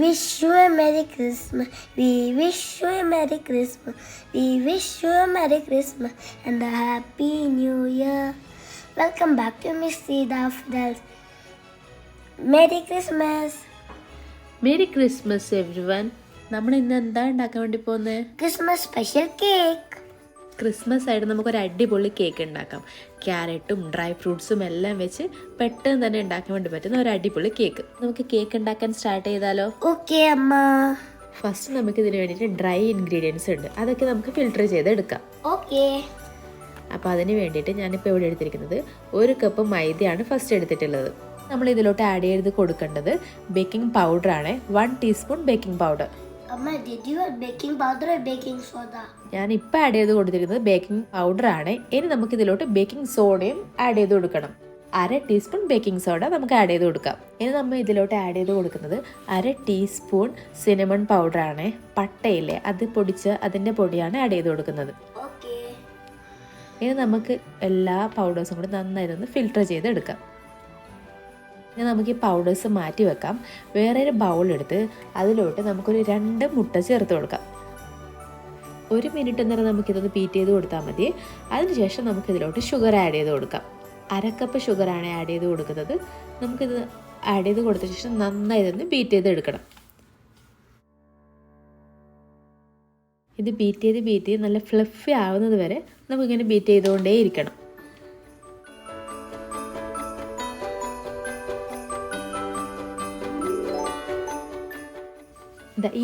wish you a Merry Christmas. We wish you a Merry Christmas. We wish you a Merry Christmas and a Happy New Year. Welcome back to Miss Sida Fidels. Merry Christmas. Merry Christmas everyone. നമ്മൾ ഇന്ന് എന്താ ഉണ്ടാക്കാൻ വേണ്ടി പോകുന്നത്? Christmas special cake. Christmas ആയിട്ട് നമുക്കൊരു അടിപൊളി cake ഉണ്ടാക്കാം. ക്യാരറ്റും ഡ്രൈ ഫ്രൂട്ട്സും എല്ലാം വെച്ച് പെട്ടെന്ന് തന്നെ ഉണ്ടാക്കാൻ വേണ്ടി പറ്റുന്ന ഒരു അടിപൊളി കേക്ക്. നമുക്ക് കേക്ക് ഉണ്ടാക്കാൻ സ്റ്റാർട്ട് ചെയ്താലോ? Okay, Amma. ഫസ്റ്റ് നമുക്ക് ഇതിന് വേണ്ടിയിട്ട് ഡ്രൈ ഇൻഗ്രീഡിയൻസ് ഉണ്ട്, അതൊക്കെ നമുക്ക് ഫിൽറ്റർ ചെയ്ത് എടുക്കാം. Okay. അപ്പോൾ അതിന് വേണ്ടിയിട്ട് ഞാനിപ്പോൾ ഇവിടെ എടുത്തിരിക്കുന്നത് 1 കപ്പ് മൈദയാണ് ഫസ്റ്റ് എടുത്തിട്ടുള്ളത്. നമ്മൾ ഇതിലോട്ട് ആഡ് ചെയ്ത് കൊടുക്കേണ്ടത് ബേക്കിംഗ് പൗഡറാണ്. 1 teaspoon baking powder. Amma, did you add baking powder or baking soda? ഞാൻ ഇപ്പോൾ ആഡ് ചെയ്ത് കൊടുത്തിരിക്കുന്നത് ബേക്കിംഗ് പൗഡറാണ്. ഇനി നമുക്ക് ഇതിലോട്ട് ബേക്കിംഗ് സോഡയും ആഡ് ചെയ്ത് കൊടുക്കണം. 1/2 ടീസ്പൂൺ ബേക്കിംഗ് സോഡ നമുക്ക് ആഡ് ചെയ്ത് കൊടുക്കാം. ഇനി നമ്മൾ ഇതിലോട്ട് ആഡ് ചെയ്ത് കൊടുക്കുന്നത് 1/2 ടീസ്പൂൺ സിനമൺ പൗഡറാണ്. പട്ടയില്ലേ, അത് പൊടിച്ച് അതിൻ്റെ പൊടിയാണ് ആഡ് ചെയ്ത് കൊടുക്കുന്നത്. Okay. ഇനി നമുക്ക് എല്ലാ പൗഡേഴ്സും കൂടി നന്നായിട്ടൊന്ന് ഫിൽറ്റർ ചെയ്തെടുക്കാം. ഇനി നമുക്ക് ഈ പൗഡേഴ്സ് മാറ്റി വെക്കാം. വേറെ ഒരു ബൗളെടുത്ത് അതിലോട്ട് നമുക്കൊരു 2 മുട്ട ചേർത്ത് കൊടുക്കാം. 1 മിനിറ്റ് നേരം നമുക്കിതൊന്ന് ബീറ്റ് ചെയ്ത് കൊടുത്താൽ മതി. അതിനുശേഷം നമുക്കിതിലോട്ട് ഷുഗർ ആഡ് ചെയ്ത് കൊടുക്കാം. 1/2 കപ്പ് ഷുഗറാണ് ആഡ് ചെയ്ത് കൊടുക്കുന്നത്. നമുക്കിത് ആഡ് ചെയ്ത് കൊടുത്ത ശേഷം നന്നായി ഇതൊന്ന് ബീറ്റ് ചെയ്തെടുക്കണം. ഇത് ബീറ്റ് ചെയ്ത് നല്ല ഫ്ലഫി ആവുന്നത് വരെ നമുക്കിങ്ങനെ ബീറ്റ് ചെയ്തുകൊണ്ടേ ഇരിക്കണം.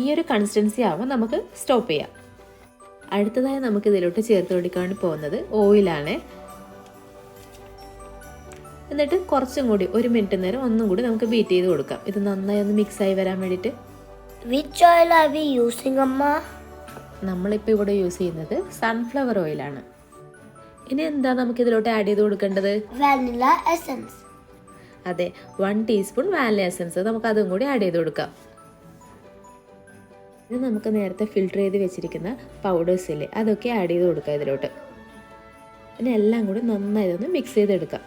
ഈ ഒരു കൺസിസ്റ്റൻസി ആവുമ്പോൾ നമുക്ക് സ്റ്റോപ്പ് ചെയ്യാം. അടുത്തതായി നമുക്ക് ഇതിലോട്ട് ചേർത്ത് കൊടുക്കാൻ പോകുന്നത് ഓയിലാണ്. എന്നിട്ട് കുറച്ചും കൂടി 1 മിനിറ്റ് നേരം ഒന്നും കൂടി നമുക്ക് ബീറ്റ് ചെയ്ത് കൊടുക്കാം. ഇത് നന്നായി ഒന്ന് മിക്സ് ആയി വരാൻ വേണ്ടിയിട്ട്. Which oil are we using, Amma? നമ്മളിപ്പോൾ ഇവിടെ യൂസ് ചെയ്യുന്നത് സൺഫ്ലവർ ഓയിലാണ്. ഇനി എന്താ നമുക്ക് ഇതിലോട്ട് ആഡ് ചെയ്ത് കൊടുക്കേണ്ടത്? Vanilla essence. അതെ, 1 ടീസ്പൂൺ വാനില എസൻസ് നമുക്ക് അതും കൂടി ആഡ് ചെയ്ത് കൊടുക്കാം. ഇത് നമുക്ക് നേരത്തെ ഫിൽറ്റർ ചെയ്ത് വെച്ചിരിക്കുന്ന പൗഡേഴ്സ് ഇല്ലേ, അതൊക്കെ ആഡ് ചെയ്ത് കൊടുക്കാം ഇതിലോട്ട്. പിന്നെ എല്ലാം കൂടി നന്നായി ഒന്ന് മിക്സ് ചെയ്തെടുക്കാം.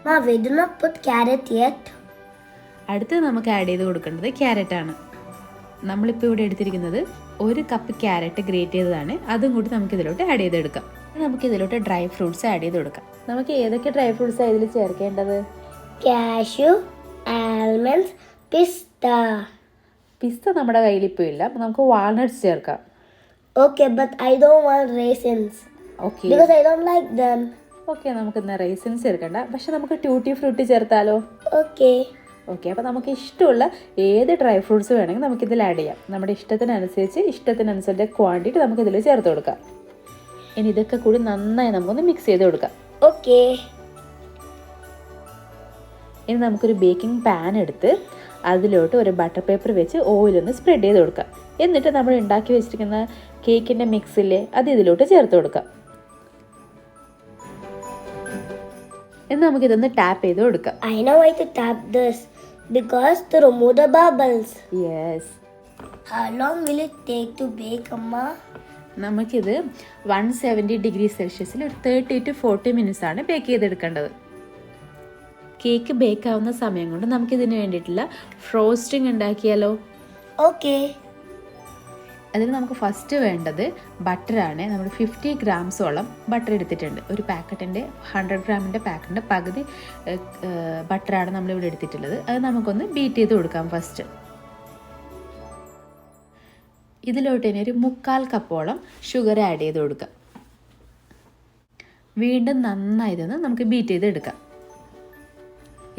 Ma, we do not put carrot yet. അടുത്ത് നമുക്ക് ആഡ് ചെയ്ത് കൊടുക്കേണ്ടത് ക്യാരറ്റാണ്. നമ്മളിപ്പോൾ ഇവിടെ എടുത്തിരിക്കുന്നത് 1 കപ്പ് ക്യാരറ്റ് ഗ്രേറ്റ് ചെയ്തതാണ്. അതും കൂടി നമുക്ക് ഇതിലോട്ട് ആഡ് ചെയ്തെടുക്കാം. നമുക്ക് ഇതിലോട്ട് ഡ്രൈ ഫ്രൂട്ട്സ് ആഡ് ചെയ്ത് കൊടുക്കാം. നമുക്ക് ഏതൊക്കെ ഡ്രൈ ഫ്രൂട്ട്സ് ഇതിൽ ചേർക്കേണ്ടത്? Cashew, almonds, pista. പിസ്ത നമ്മുടെ കയ്യിൽ ഇപ്പോൾ ഇല്ല, അപ്പോൾ നമുക്ക് വാൾനട്ട്സ് ചേർക്കാം. Okay, but I don't want raisins. Okay Because I don't like them. Okay, നമുക്ക് ഇന്ന് റൈസിൻസ് ചേർക്കണ്ട, പക്ഷെ നമുക്ക് ട്യൂട്ടി ഫ്രൂട്ടി ചേർത്താലോ? Okay. ഓക്കെ, അപ്പോൾ നമുക്ക് ഇഷ്ടമുള്ള ഏത് ഡ്രൈ ഫ്രൂട്ട്സ് വേണമെങ്കിൽ നമുക്കിതിൽ ആഡ് ചെയ്യാം. നമ്മുടെ ഇഷ്ടത്തിനനുസരിച്ച് ക്വാണ്ടിറ്റി നമുക്കിതിൽ ചേർത്ത് കൊടുക്കാം. ഇനി ഇതൊക്കെ കൂടി നന്നായി നമുക്കൊന്ന് മിക്സ് ചെയ്ത് കൊടുക്കാം. Okay. ഇനി നമുക്കൊരു ബേക്കിംഗ് പാൻ എടുത്ത് അതിലോട്ട് ഒരു ബട്ടർ പേപ്പർ വെച്ച് ഓയിലൊന്ന് സ്പ്രെഡ് ചെയ്ത് കൊടുക്കാം. എന്നിട്ട് നമ്മൾ ഉണ്ടാക്കി വെച്ചിരിക്കുന്ന കേക്കിൻ്റെ മിക്സില്ലേ, അത് ഇതിലോട്ട് ചേർത്ത് കൊടുക്കാം. എന്ന് നമുക്കിതൊന്ന് ടാപ്പ് ചെയ്ത് കൊടുക്കാം. I know why to tap this. Because to remove the bubbles. Yes. How long will it take to bake, Amma? നമുക്കിത് 170 ഡിഗ്രി സെൽഷ്യസിൽ ഒരു 30 to 40 മിനിറ്റ്സ് ആണ് ബേക്ക് ചെയ്തെടുക്കേണ്ടത്. കേക്ക് ബേക്ക് ആവുന്ന സമയം കൊണ്ട് നമുക്കിതിന് വേണ്ടിയിട്ടുള്ള ഫ്രോസ്റ്റിംഗ് ഉണ്ടാക്കിയാലോ? Okay. അതിന് നമുക്ക് ഫസ്റ്റ് വേണ്ടത് ബട്ടറാണ്. നമ്മൾ 50 ഗ്രാംസോളം ബട്ടർ എടുത്തിട്ടുണ്ട്. ഒരു പാക്കറ്റിൻ്റെ 100 ഗ്രാമിൻ്റെ പാക്കറ്റിൻ്റെ പകുതി ബട്ടറാണ് നമ്മളിവിടെ എടുത്തിട്ടുള്ളത്. അത് നമുക്കൊന്ന് ബീറ്റ് ചെയ്ത് കൊടുക്കാം ഫസ്റ്റ്. ഇതിലോട്ട് ഇനി ഒരു 1/4 കപ്പോളം ഷുഗർ ആഡ് ചെയ്ത് കൊടുക്കാം. വീണ്ടും നന്നായി ഇതൊന്ന് നമുക്ക് ബീറ്റ് ചെയ്തെടുക്കാം.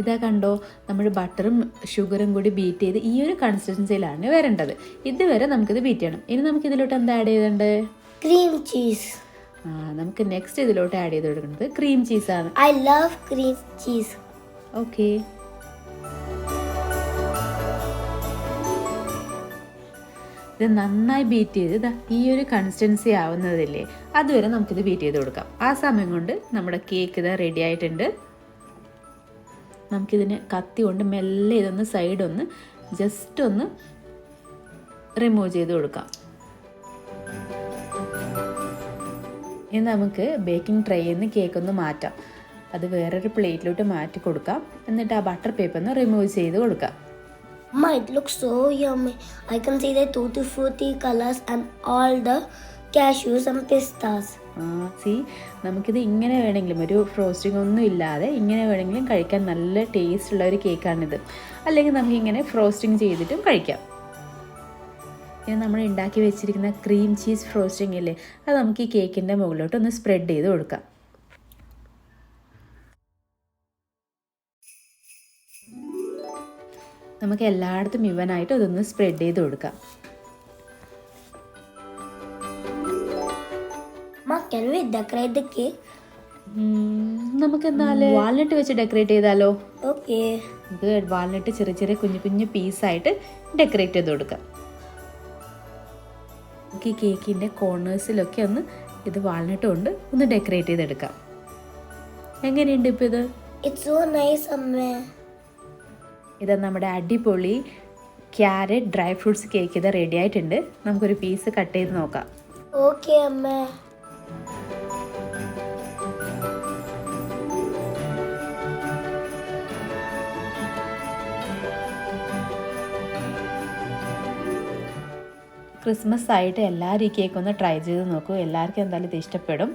ഇതാ കണ്ടോ, നമ്മൾ ബട്ടറും ഷുഗറും കൂടി ബീറ്റ് ചെയ്ത് ഈ ഒരു കൺസിസ്റ്റൻസിയിലാണ് വരേണ്ടത്. ഇതുവരെ നമുക്കിത് ബീറ്റ് ചെയ്യണം. ഇനി നമുക്ക് ഇതിലോട്ട് എന്താ ആഡ് ചെയ്യേണ്ടത്? Cream cheese. നമുക്ക് നെക്സ്റ്റ് ഇതിലോട്ട് ആഡ് ചെയ്ത് കൊടുക്കുന്നത് ക്രീം ചീസാണ്. I love cream cheese. Okay, ഇത് നന്നായി ബീറ്റ് ചെയ്ത് ഇതാ ഈ ഒരു കൺസിസ്റ്റൻസി ആവുന്നതില്ലേ, അതുവരെ നമുക്കിത് ബീറ്റ് ചെയ്ത് കൊടുക്കാം. ആ സമയം കൊണ്ട് നമ്മുടെ കേക്ക് ഇതാ റെഡി ആയിട്ടുണ്ട്. നമുക്കിതിനെ കത്തി കൊണ്ട് മെല്ലെ ഇതൊന്ന് സൈഡൊന്ന് ജസ്റ്റ് ഒന്ന് റിമൂവ് ചെയ്ത് കൊടുക്കാം. ഇനി നമുക്ക് ബേക്കിംഗ് ട്രേയിൽ നിന്ന് കേക്കൊന്ന് മാറ്റാം. അത് വേറൊരു പ്ലേറ്റിലോട്ട് മാറ്റി കൊടുക്കാം. എന്നിട്ട് ആ ബട്ടർ പേപ്പർ ഒന്ന് റിമൂവ് ചെയ്ത് കൊടുക്കാം. Amma, it looks so yummy. I can see the tutti frutti colors and all the cashews and pistas. നമുക്കിത് ഇങ്ങനെ വേണമെങ്കിലും, ഒരു ഫ്രോസ്റ്റിംഗ് ഒന്നും ഇല്ലാതെ ഇങ്ങനെ വേണമെങ്കിലും കഴിക്കാൻ നല്ല ടേസ്റ്റ് ഉള്ള ഒരു കേക്കാണിത്. അല്ലെങ്കിൽ നമുക്കിങ്ങനെ ഫ്രോസ്റ്റിംഗ് ചെയ്തിട്ടും കഴിക്കാം. ഇനി നമ്മൾ ഉണ്ടാക്കി വെച്ചിരിക്കുന്ന ക്രീം ചീസ് ഫ്രോസ്റ്റിംഗ് ഇല്ലേ, അത് നമുക്ക് ഈ കേക്കിൻ്റെ മുകളിലോട്ട് ഒന്ന് സ്പ്രെഡ് ചെയ്ത് കൊടുക്കാം. നമുക്ക് എല്ലായിടത്തും ഇവനായിട്ട് അതൊന്ന് സ്പ്രെഡ് ചെയ്ത് കൊടുക്കാം. Can we decorate the cake? നമുക്ക് എന്നാലും വാൾനട്ട് വെച്ച് ഡെക്കറേറ്റ് ചെയ്താലോ? Okay. നമുക്ക് വാൾനട്ട് ചെറിയ ചെറിയ കുഞ്ഞു കുഞ്ഞു പീസായിട്ട് ഡെക്കറേറ്റ് ചെയ്ത് കൊടുക്കാം. നമുക്ക് ഈ കേക്കിൻ്റെ കോർണേഴ്സിലൊക്കെ ഒന്ന് ഇത് വാൾനട്ട് കൊണ്ട് ഒന്ന് ഡെക്കറേറ്റ് ചെയ്തെടുക്കാം. എങ്ങനെയുണ്ട് ഇപ്പോൾ ഇത്? It's so nice, Amma. ഇത് നമ്മുടെ അടിപൊളി ക്യാരറ്റ് ഡ്രൈ ഫ്രൂട്ട്സ് കേക്ക് ഇത് റെഡി ആയിട്ടുണ്ട്. നമുക്കൊരു പീസ് കട്ട് ചെയ്ത് നോക്കാം. Okay, Amma. ക്രിസ്മസ് ആയിട്ട് എല്ലാവരും ഈ കേക്ക് ഒന്ന് ട്രൈ ചെയ്ത് നോക്കൂ. എല്ലാവർക്കും എന്തായാലും ഇത് ഇഷ്ടപ്പെടും.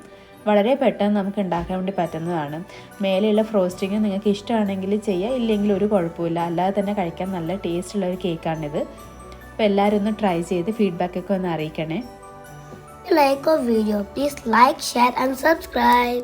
വളരെ പെട്ടെന്ന് നമുക്ക് ഉണ്ടാക്കാൻ വേണ്ടി പറ്റുന്നതാണ്. മേലെയുള്ള ഫ്രോസ്റ്റിങ് നിങ്ങൾക്ക് ഇഷ്ടമാണെങ്കിൽ ചെയ്യുക, ഇല്ലെങ്കിൽ ഒരു കുഴപ്പമില്ല. അല്ലാതെ തന്നെ കഴിക്കാൻ നല്ല ടേസ്റ്റുള്ള ഒരു കേക്കാണിത്. അപ്പോൾ എല്ലാവരും ഒന്ന് ട്രൈ ചെയ്ത് ഫീഡ്ബാക്കൊക്കെ ഒന്ന് അറിയിക്കണേ. If you like our video, please like, share and subscribe.